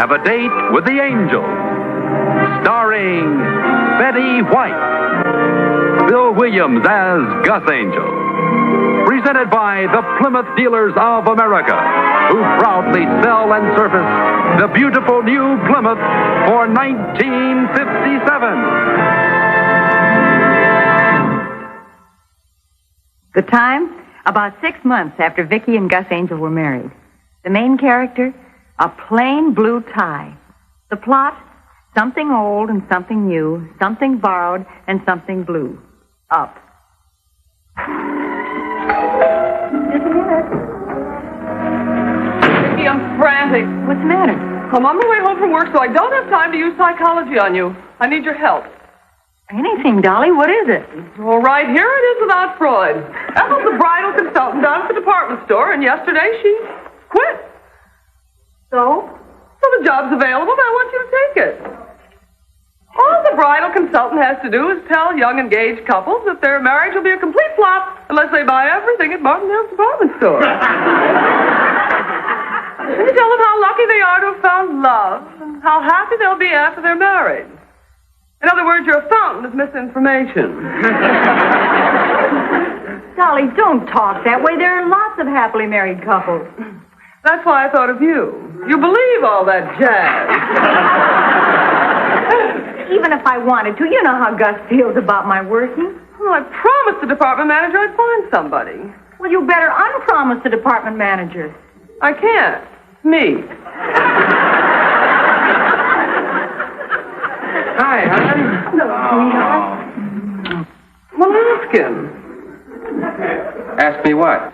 Have a Date with the Angel. Starring Betty White. Bill Williams as Gus Angel. Presented by the Plymouth Dealers of America, who proudly sell and service the beautiful new Plymouth for 1957. The time? About 6 months after Vicky and Gus Angel were married. The main character? A plain blue tie. The plot? Something old and something new, something borrowed and something blue. Up. Vicky, I'm frantic. What's the matter? I'm on my way home from work, so I don't have time to use psychology on you. I need your help. Anything, Dolly. What is it? All right, here it is without Freud. Ethel's the bridal consultant down at the department store, and yesterday she quit. So? So the job's available, and I want you to take it. All the bridal consultant has to do is tell young engaged couples that their marriage will be a complete flop unless they buy everything at Martindale's department store. And you tell them how lucky they are to have found love and how happy they'll be after they're married. In other words, you're a fountain of misinformation. Dolly, don't talk that way. There are lots of happily married couples. That's why I thought of you. You believe all that jazz. Even if I wanted to, you know how Gus feels about my working. Well, I promised the department manager I'd find somebody. Well, you better unpromise the department manager. I can't. It's me. Hi, hon. No, sweetheart. Well, ask him. Ask me what?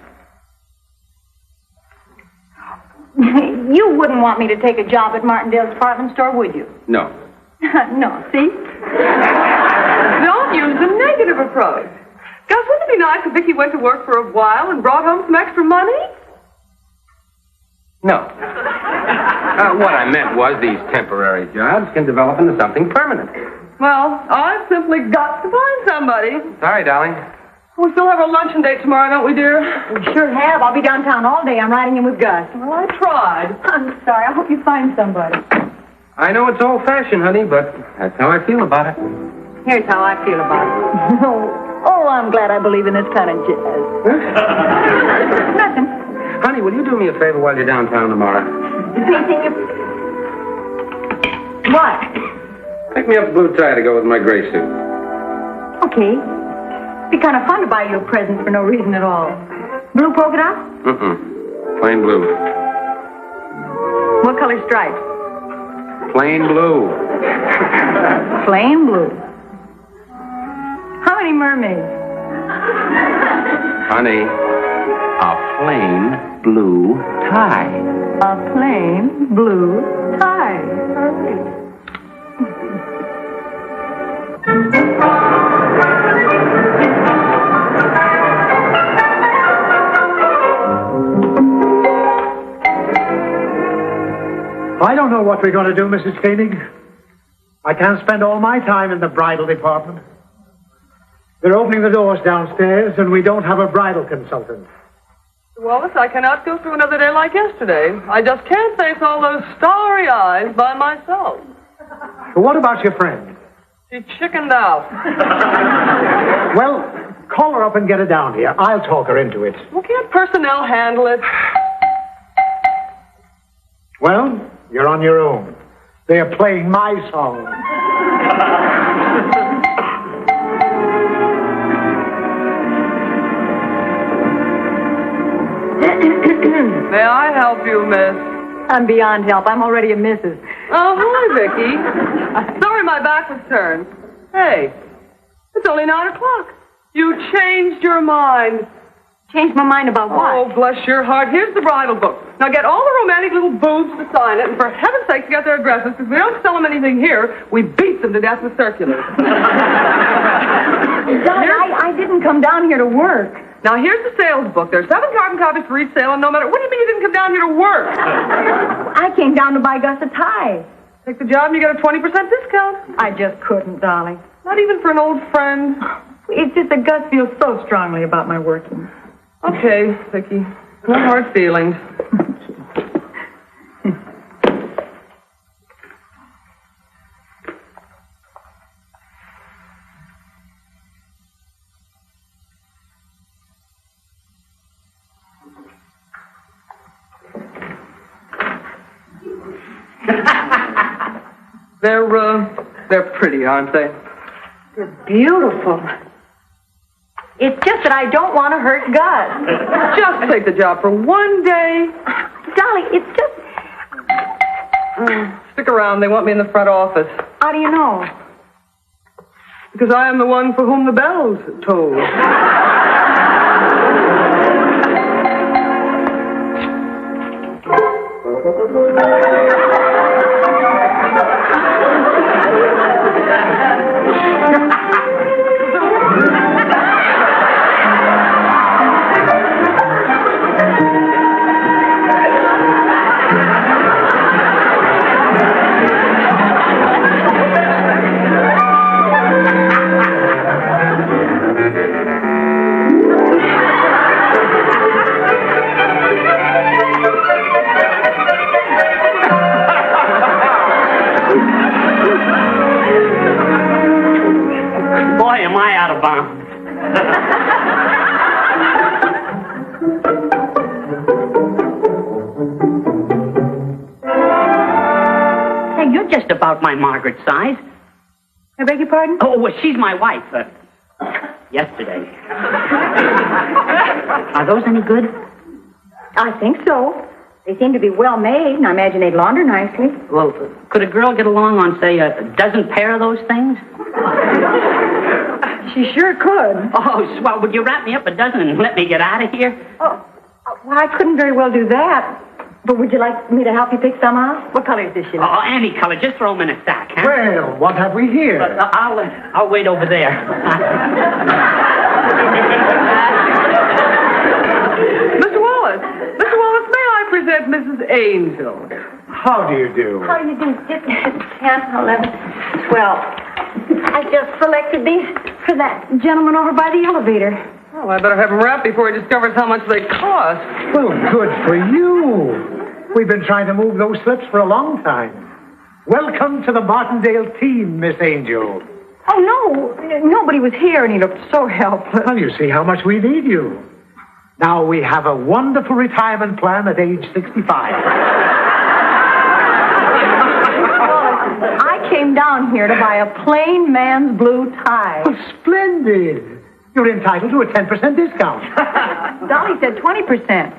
You wouldn't want me to take a job at Martindale's department store, would you? No. No, see? Don't use the negative approach. Gus, wouldn't it be nice if Vicky went to work for a while and brought home some extra money? No. What I meant was these temporary jobs can develop into something permanent. Well, I've simply got to find somebody. Sorry, darling. We still have our luncheon date tomorrow, don't we, dear? We sure have. I'll be downtown all day. I'm riding in with Gus. Well, I tried. I'm sorry. I hope you find somebody. I know it's old-fashioned, honey, but that's how I feel about it. Here's how I feel about it. Oh, I'm glad I believe in this kind of jazz. Nothing. Honey, will you do me a favor while you're downtown tomorrow? Anything you... What? Pick me up a blue tie to go with my gray suit. Okay. It'd be kind of fun to buy you a present for no reason at all. Blue polka dot? Plain blue. What color stripes? Plain blue. Plain blue. How many mermaids? Honey, a plain blue tie. A plain blue tie. Perfect. I don't know what we're going to do, Mrs. Koenig. I can't spend all my time in the bridal department. They're opening the doors downstairs, and we don't have a bridal consultant. Wallace, I cannot go through another day like yesterday. I just can't face all those starry eyes by myself. But what about your friend? She chickened out. Well, call her up and get her down here. I'll talk her into it. Well, can't personnel handle it? Well, you're on your own. They are playing my song. May I help you, miss? I'm beyond help. I'm already a missus. Oh, hi, Vicky. Sorry my back was turned. Hey, it's only 9 o'clock. You changed your mind. Changed my mind about what? Oh, bless your heart. Here's the bridal book. Now get all the romantic little boobs to sign it, and for heaven's sake, get their addresses, because we don't sell them anything here. We beat them to death with circulars. Dolly, I didn't come down here to work. Now, here's the sales book. There's 7 carbon copies for each sale, and no matter... What do you mean you didn't come down here to work? I came down to buy Gus a tie. Take the job and you get a 20% discount. I just couldn't, Dolly. Not even for an old friend. It's just that Gus feels so strongly about my working. Okay, Vicky. No hard feelings. They're pretty, aren't they? They're beautiful. It's just that I don't want to hurt Gus. Just take the job for one day. Dolly, it's just... Stick around. They want me in the front office. How do you know? Because I am the one for whom the bells toll. About my Margaret size. I beg your pardon? Oh, well, she's my wife. Yesterday. Are those any good? I think so. They seem to be well made, and I imagine they'd launder nicely. Well, could a girl get along on, say, a dozen pair of those things? She sure could. Oh, swell. Would you wrap me up a dozen and let me get out of here? Oh, well, I couldn't very well do that. But would you like me to help you pick some out? What color is this you like? Oh, any color. Just throw them in a sack, huh? Well, what have we here? I'll wait over there. Mr. Wallace, may I present Mrs. Angel? How do you do? How do you do? 10, 11, 12. I just selected these for that gentleman over by the elevator. Well, I better have him wrapped before he discovers how much they cost. Well, good for you. We've been trying to move those slips for a long time. Welcome to the Martindale team, Miss Angel. Oh, no. Nobody was here, and he looked so helpless. Well, you see how much we need you. Now, we have a wonderful retirement plan at age 65. I came down here to buy a plain man's blue tie. Oh, splendid. You're entitled to a 10% discount. Dolly said 20%.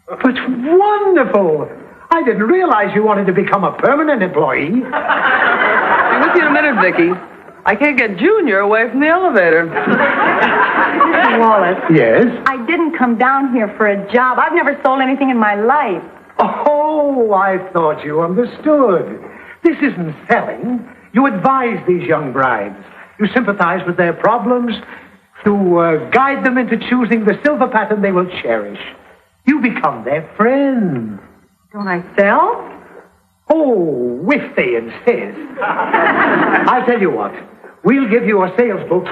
But wonderful. I didn't realize you wanted to become a permanent employee. I'll be with you in a minute, Vicky. I can't get Junior away from the elevator. Mr. Wallace. Yes? I didn't come down here for a job. I've never sold anything in my life. Oh, I thought you understood. This isn't selling. You advise these young brides. You sympathize with their problems to guide them into choosing the silver pattern they will cherish. You become their friend. Don't I sell? Oh, if they insist. I'll tell you what. We'll give you a sales book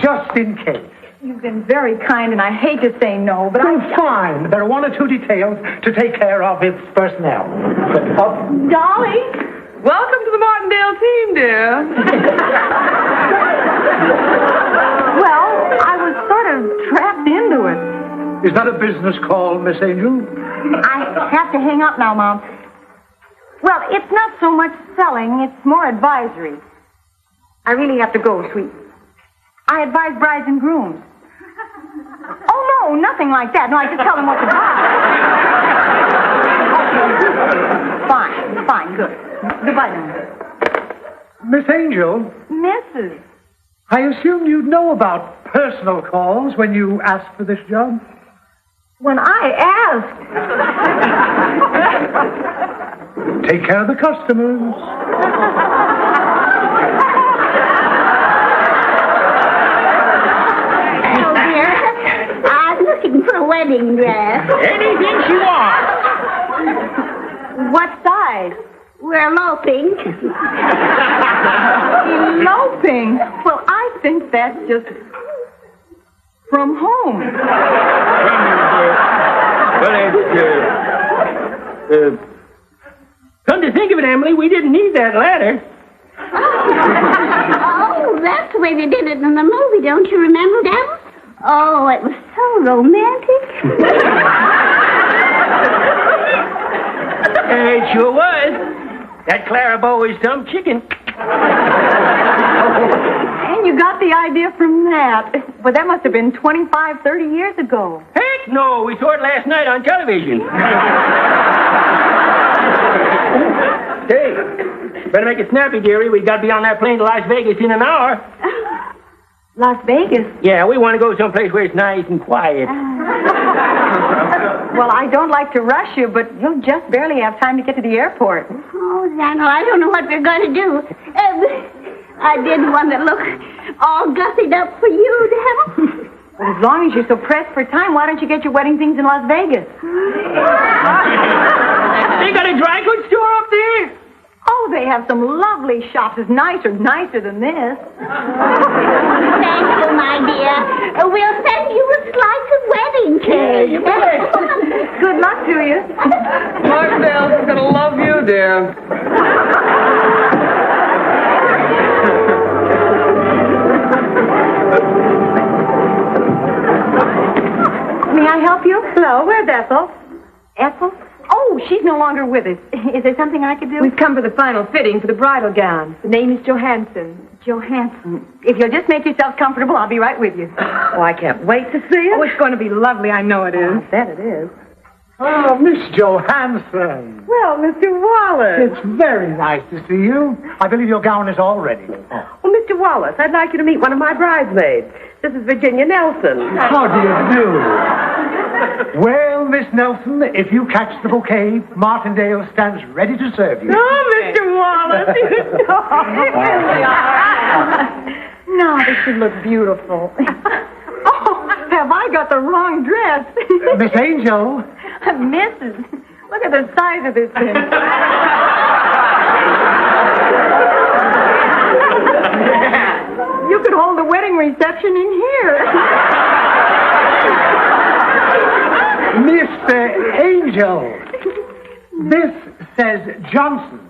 just in case. You've been very kind, and I hate to say no, but Fine. There are one or two details to take care of its personnel. Dolly? Welcome to the Martindale team, dear. Well, I was sort of trapped into it. Is that a business call, Miss Angel? I have to hang up now, Mom. Well, it's not so much selling, it's more advisory. I really have to go, sweet. I advise brides and grooms. Oh, no, nothing like that. No, I just tell them what to buy. Fine, good. Goodbye, now. Miss Angel, Mrs. I assumed you'd know about personal calls when you asked for this job. When I asked... Take care of the customers. Oh, dear. I'm looking for a wedding dress. Anything she wants. What size? We're eloping. Eloping? Well, I think that's just from home. Well, come to think of it, Emily, we didn't need that ladder. Oh, that's the way they did it in the movie. Don't you remember that? Oh, it was so romantic. It sure was. That Clarabow is some chicken. And you got the idea from that. But that must have been 25, 30 years ago. Heck no, we saw it last night on television. Hey, better make it snappy, dearie. We got to be on that plane to Las Vegas in an hour. Las Vegas? Yeah, we want to go someplace where it's nice and quiet. Well, I don't like to rush you, but you'll just barely have time to get to the airport. Oh, Daniel, I don't know what we're going to do. I didn't want to look all gussied up for you, Daniel. Well, as long as you're so pressed for time, why don't you get your wedding things in Las Vegas? They got a dry goods store up there? Oh, they have some lovely shops. It's nicer than this. Thank you, my dear. We'll send you a slice of wedding cake. Good luck to you. Marcell's going to love you, dear. May I help you? Hello, where's Ethel? Ethel? Oh, she's no longer with us. Is there something I could do? We've come for the final fitting for the bridal gown. The name is Johansson. Johansson. If you'll just make yourself comfortable, I'll be right with you. Oh, I can't wait to see it. Oh, it's going to be lovely. I know it is. I bet it is. Oh, Miss Johansson. Well, Mr. Wallace. It's very nice to see you. I believe your gown is all ready. Well, Mr. Wallace, I'd like you to meet one of my bridesmaids. This is Virginia Nelson. How do you do? Well, Miss Nelson, if you catch the bouquet, Martindale stands ready to serve you. Oh, Mr. Wallace, you really are. Now this should look beautiful. Oh, have I got the wrong dress? Miss Angel. Mrs. Look at the size of this thing. You could hold the wedding reception in here. Mr. Angel. This says Johnson.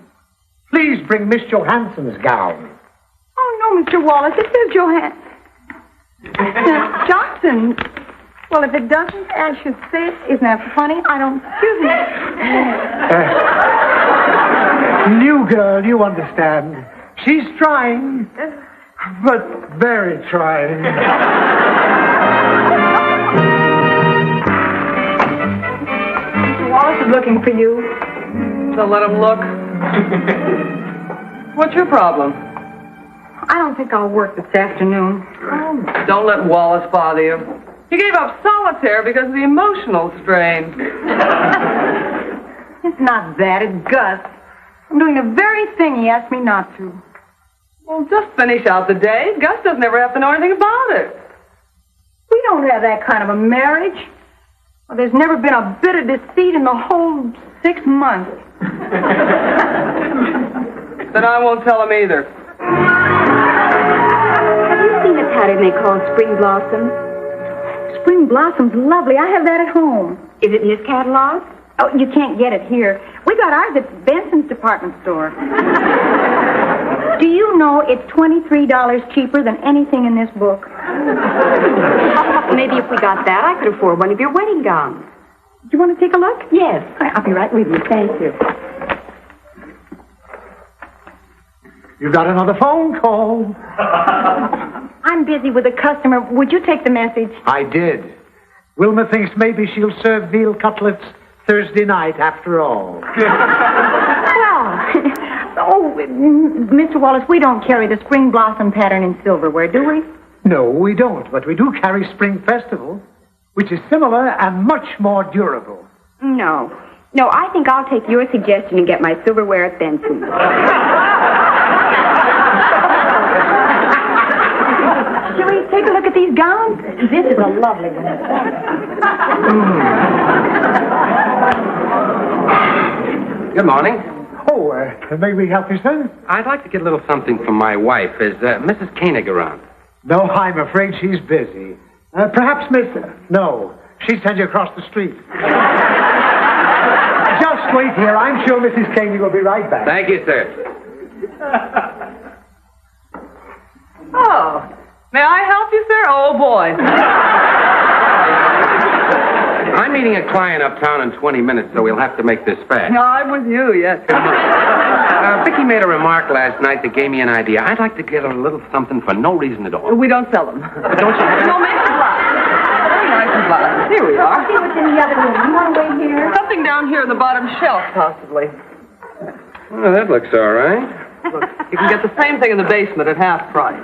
Please bring Miss Johansson's gown. Oh, no, Mr. Wallace. It says Johnson. Well, if it doesn't, I should say it. Isn't that funny? I don't... Excuse me. New girl, you understand. She's trying, but very trying. Mr. Wallace is looking for you. So let him look. What's your problem? I don't think I'll work this afternoon. Oh, don't let Wallace bother you. He gave up solitaire because of the emotional strain. It's not that. It's Gus. I'm doing the very thing he asked me not to. Well, just finish out the day. Gus doesn't ever have to know anything about it. We don't have that kind of a marriage. Well, there's never been a bit of deceit in the whole 6 months. Then I won't tell him either. Have you seen a pattern they call Spring Blossom? Spring Blossom's lovely. I have that at home. Is it in his catalog? Oh, you can't get it here. We got ours at Benson's department store. Do you know it's $23 cheaper than anything in this book? Maybe if we got that, I could afford one of your wedding gowns. Do you want to take a look? Yes. I'll be right with you. Thank you. You got another phone call. I'm busy with a customer. Would you take the message? I did. Wilma thinks maybe she'll serve veal cutlets Thursday night after all. Well, Mr. Wallace, we don't carry the Spring Blossom pattern in silverware, do we? No, we don't, but we do carry Spring Festival, which is similar and much more durable. No, I think I'll take your suggestion and get my silverware at Benson's. Shall we take a look at these gowns? This is a lovely one. Good morning. Oh, may we help you, sir? I'd like to get a little something from my wife. Is Mrs. Koenig around? No, I'm afraid she's busy. Perhaps Miss... No, she'd send you across the street. Just wait here. I'm sure Mrs. Koenig will be right back. Thank you, sir. Oh, may I help you, sir? Oh, boy. I'm I'm meeting a client uptown in 20 minutes, so we'll have to make this fast. No, I'm with you, yes. Vicky made a remark last night that gave me an idea. I'd like to get her a little something for no reason at all. We don't sell them. But don't you... No, make them fly. Very nice and fly. Here we are. See what's in the other room. You want to wait here? Something down here in the bottom shelf, possibly. Well, that looks all right. Look, you can get the same thing in the basement at half price.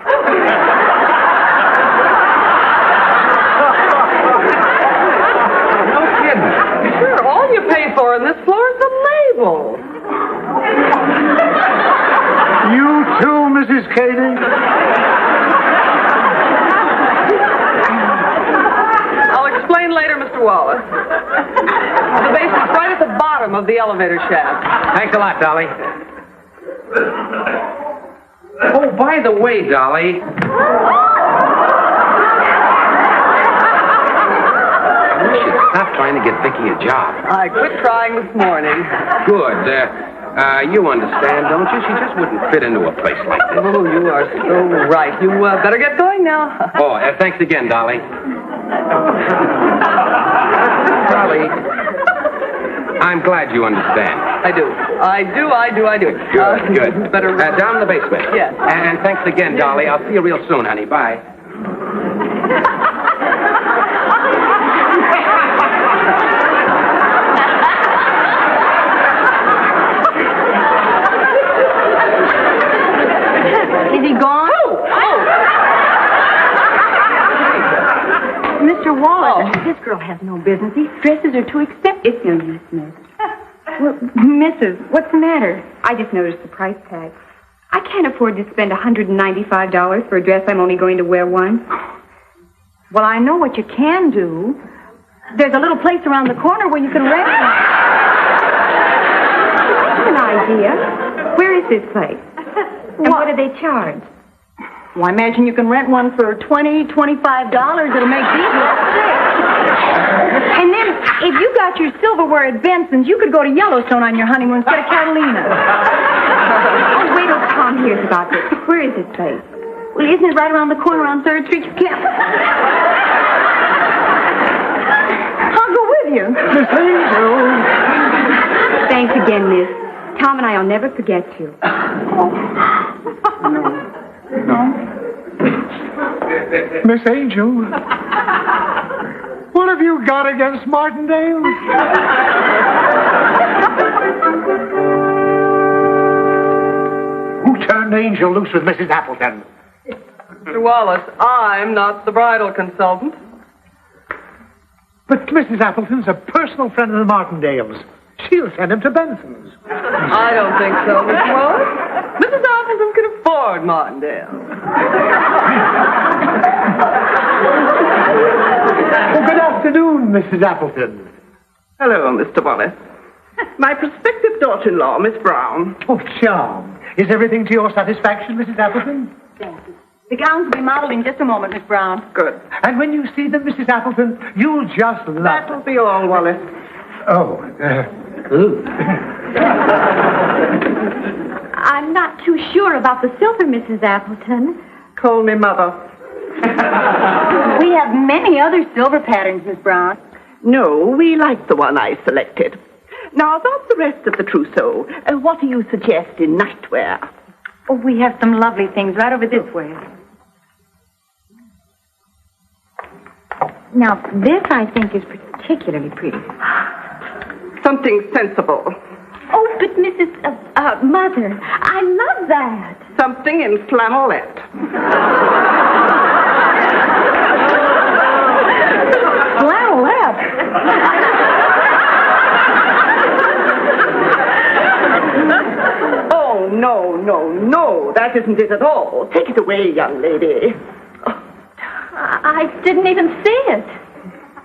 No kidding. Sure, all you pay for in this floor is the label. You too, Mrs. Koenig? I'll explain later, Mr. Wallace. The basement's right at the bottom of the elevator shaft. Thanks a lot, Dolly. Oh, by the way, Dolly. You should stop trying to get Vicky a job. I quit trying this morning. Good. You understand, don't you? She just wouldn't fit into a place like this. Oh, you are so right. You better get going now. Oh, thanks again, Dolly. Dolly, I'm glad you understand. I do. Good. Better... down in the basement. Yes. And thanks again, Dolly. I'll see you real soon, honey. Bye. Is he gone? Mr. Wallace, this girl has no business. These dresses are too expensive. It's no use, miss. Well, Mrs., what's the matter? I just noticed the price tag. I can't afford to spend $195 for a dress I'm only going to wear once. Well, I know what you can do. There's a little place around the corner where you can rent one. That's an idea. Where is this place? And what do they charge? Well, I imagine you can rent one for $20, $25. It'll make these look sick. And then, if you got your silverware at Benson's, you could go to Yellowstone on your honeymoon instead of Catalina. Oh, wait till Tom hears about this. Where is this place? Well, isn't it right around the corner on 3rd Street? You can't... I'll go with you. Miss Angel. Thanks again, miss. Tom and I'll never forget you. Miss Angel. What have you got against Martindale? Who turned Angel loose with Mrs. Appleton? Mr. Wallace, I'm not the bridal consultant. But Mrs. Appleton's a personal friend of the Martindales. She'll send him to Benson's. I don't think so, Mr. Wallace. Mrs. Appleton can afford Martindale. Oh, good afternoon, Mrs. Appleton. Hello, Mr. Wallace. My prospective daughter-in-law, Miss Brown. Oh, charm. Is everything to your satisfaction, Mrs. Appleton? The gowns will be modeled in just a moment, Miss Brown. Good. And when you see them, Mrs. Appleton, you'll just love That'll them. be all, Wallace. Oh, I'm not too sure about the silver, Mrs. Appleton. Call me Mother. We have many other silver patterns, Miss Brown. No, we like the one I selected. Now, about the rest of the trousseau, what do you suggest in nightwear? Oh, we have some lovely things right over this way. Now, this I think is particularly pretty. Something sensible. Oh, but Mrs. Mother, I love that. Something in flannelette. Flannelette. Oh, no. That isn't it at all. Take it away, young lady. I didn't even see it.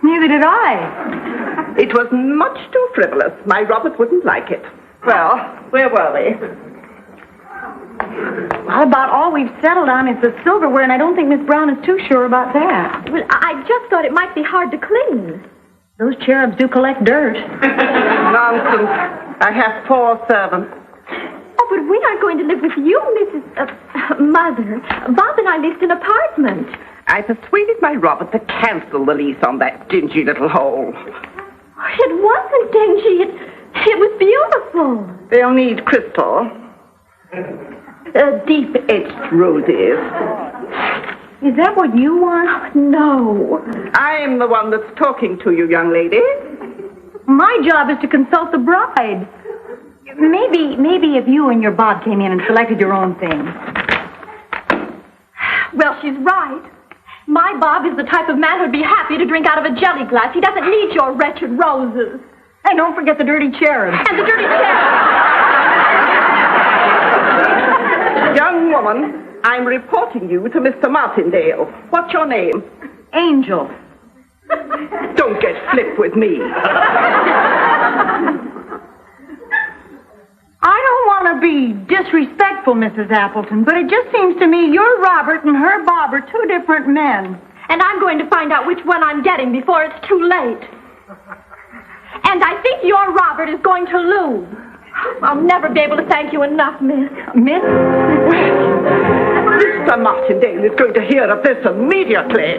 Neither did I. It was much too frivolous. My Robert wouldn't like it. Well, where were we? Well, about all we've settled on is the silverware, and I don't think Miss Brown is too sure about that. Well, I just thought it might be hard to clean. Those cherubs do collect dirt. Nonsense. I have 4 servants. Oh, but we aren't going to live with you, Mrs. Mother. Bob and I leased an apartment. I persuaded my Robert to cancel the lease on that dingy little hole. It was beautiful. They'll need crystal. Deep-edged roses. Is that what you want? No. I'm the one that's talking to you, young lady. My job is to consult the bride. Maybe if you and your Bob came in and selected your own thing. Well, she's right. My Bob is the type of man who'd be happy to drink out of a jelly glass. He doesn't need your wretched roses. And don't forget the dirty cherub. And the dirty cherub. Young woman, I'm reporting you to Mr. Martindale. What's your name? Angel. Don't get flip with me. I don't want to be disrespectful, Mrs. Appleton, but it just seems to me your Robert and her Bob are two different men. And I'm going to find out which one I'm getting before it's too late. And I think your Robert is going to lose. I'll never be able to thank you enough, miss. Miss? Mr. Martindale is going to hear of this immediately.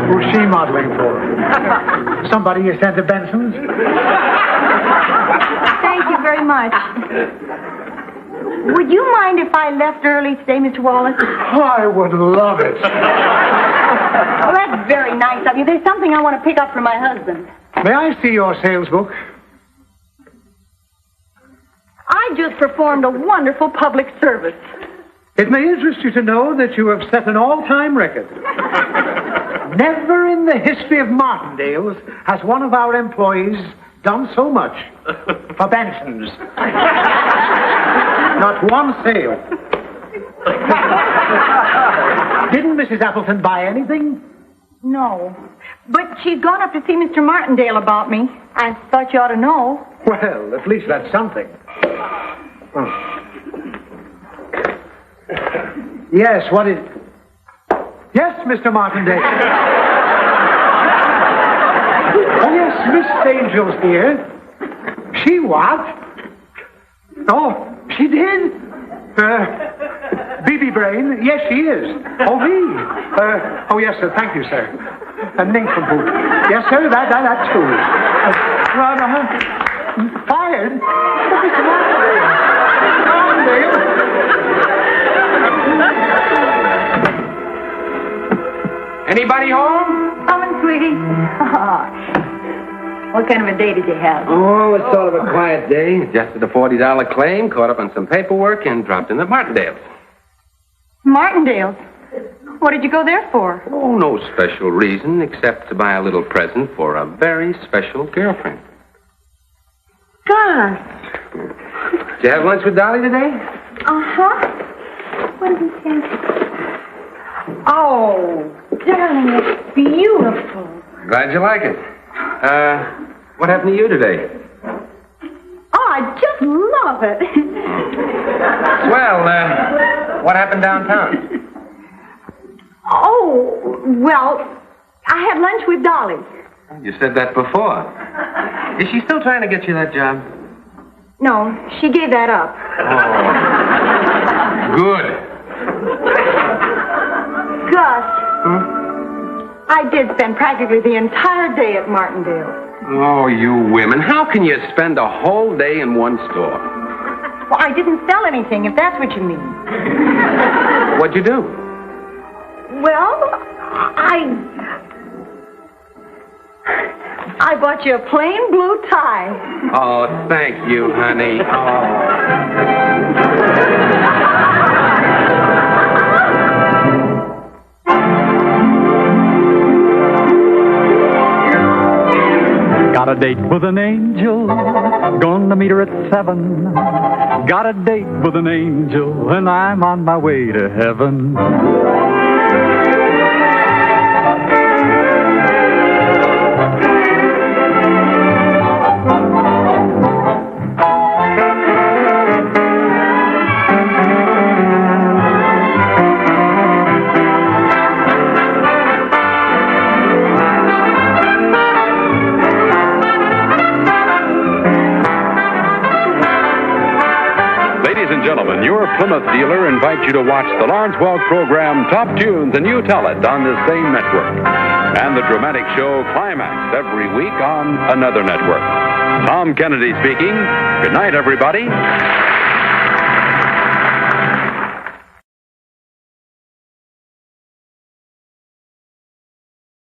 Who's she modeling for? Somebody you sent to Benson's? Thank you very much. Would you mind if I left early today, Mr. Wallace? I would love it. Well, that's very nice of you. There's something I want to pick up for my husband. May I see your sales book? I just performed a wonderful public service. It may interest you to know that you have set an all-time record. Never in the history of Martindale's has one of our employees done so much for Benson's. Not one sale. Didn't Mrs. Appleton buy anything? No. But she's gone up to see Mr. Martindale about me. I thought you ought to know. Well, at least that's something. Oh. Yes, what is... Yes, Mr. Martindale. Oh, yes, Miss Angel's here. She what? Oh, she did? BB Brain? Yes, she is. Oh, me? Oh, yes, sir. Thank you, sir. Nincompoop. Yes, sir, that too. Fired? Oh, Mr. Martindale. Anybody home? Coming, sweetie. What kind of a day did you have? Oh, it's sort of a quiet day. Adjusted a $40 claim, caught up on some paperwork, and dropped in at Martindale's. Martindale's? What did you go there for? Oh, no special reason except to buy a little present for a very special girlfriend. Gus. Did you have lunch with Dolly today? Uh-huh. What did he say? Oh, darling, it's beautiful. Glad you like it. What happened to you today? Oh, I just love it. Well, what happened downtown? Oh, well, I had lunch with Dolly. You said that before. Is she still trying to get you that job? No, she gave that up. Oh. Good. Gus. I did spend practically the entire day at Martindale. Oh, you women. How can you spend a whole day in one store? Well, I didn't sell anything, if that's what you mean. What'd you do? Well, I bought you a plain blue tie. Oh, thank you, honey. Oh. Got a date with an angel, gonna meet her at 7. Got a date with an angel, and I'm on my way to heaven. Plymouth dealer invites you to watch the Lawrence Welk program Top Tunes and You Tell It on this same network. And the dramatic show Climax every week on another network. Tom Kennedy speaking. Good night, everybody.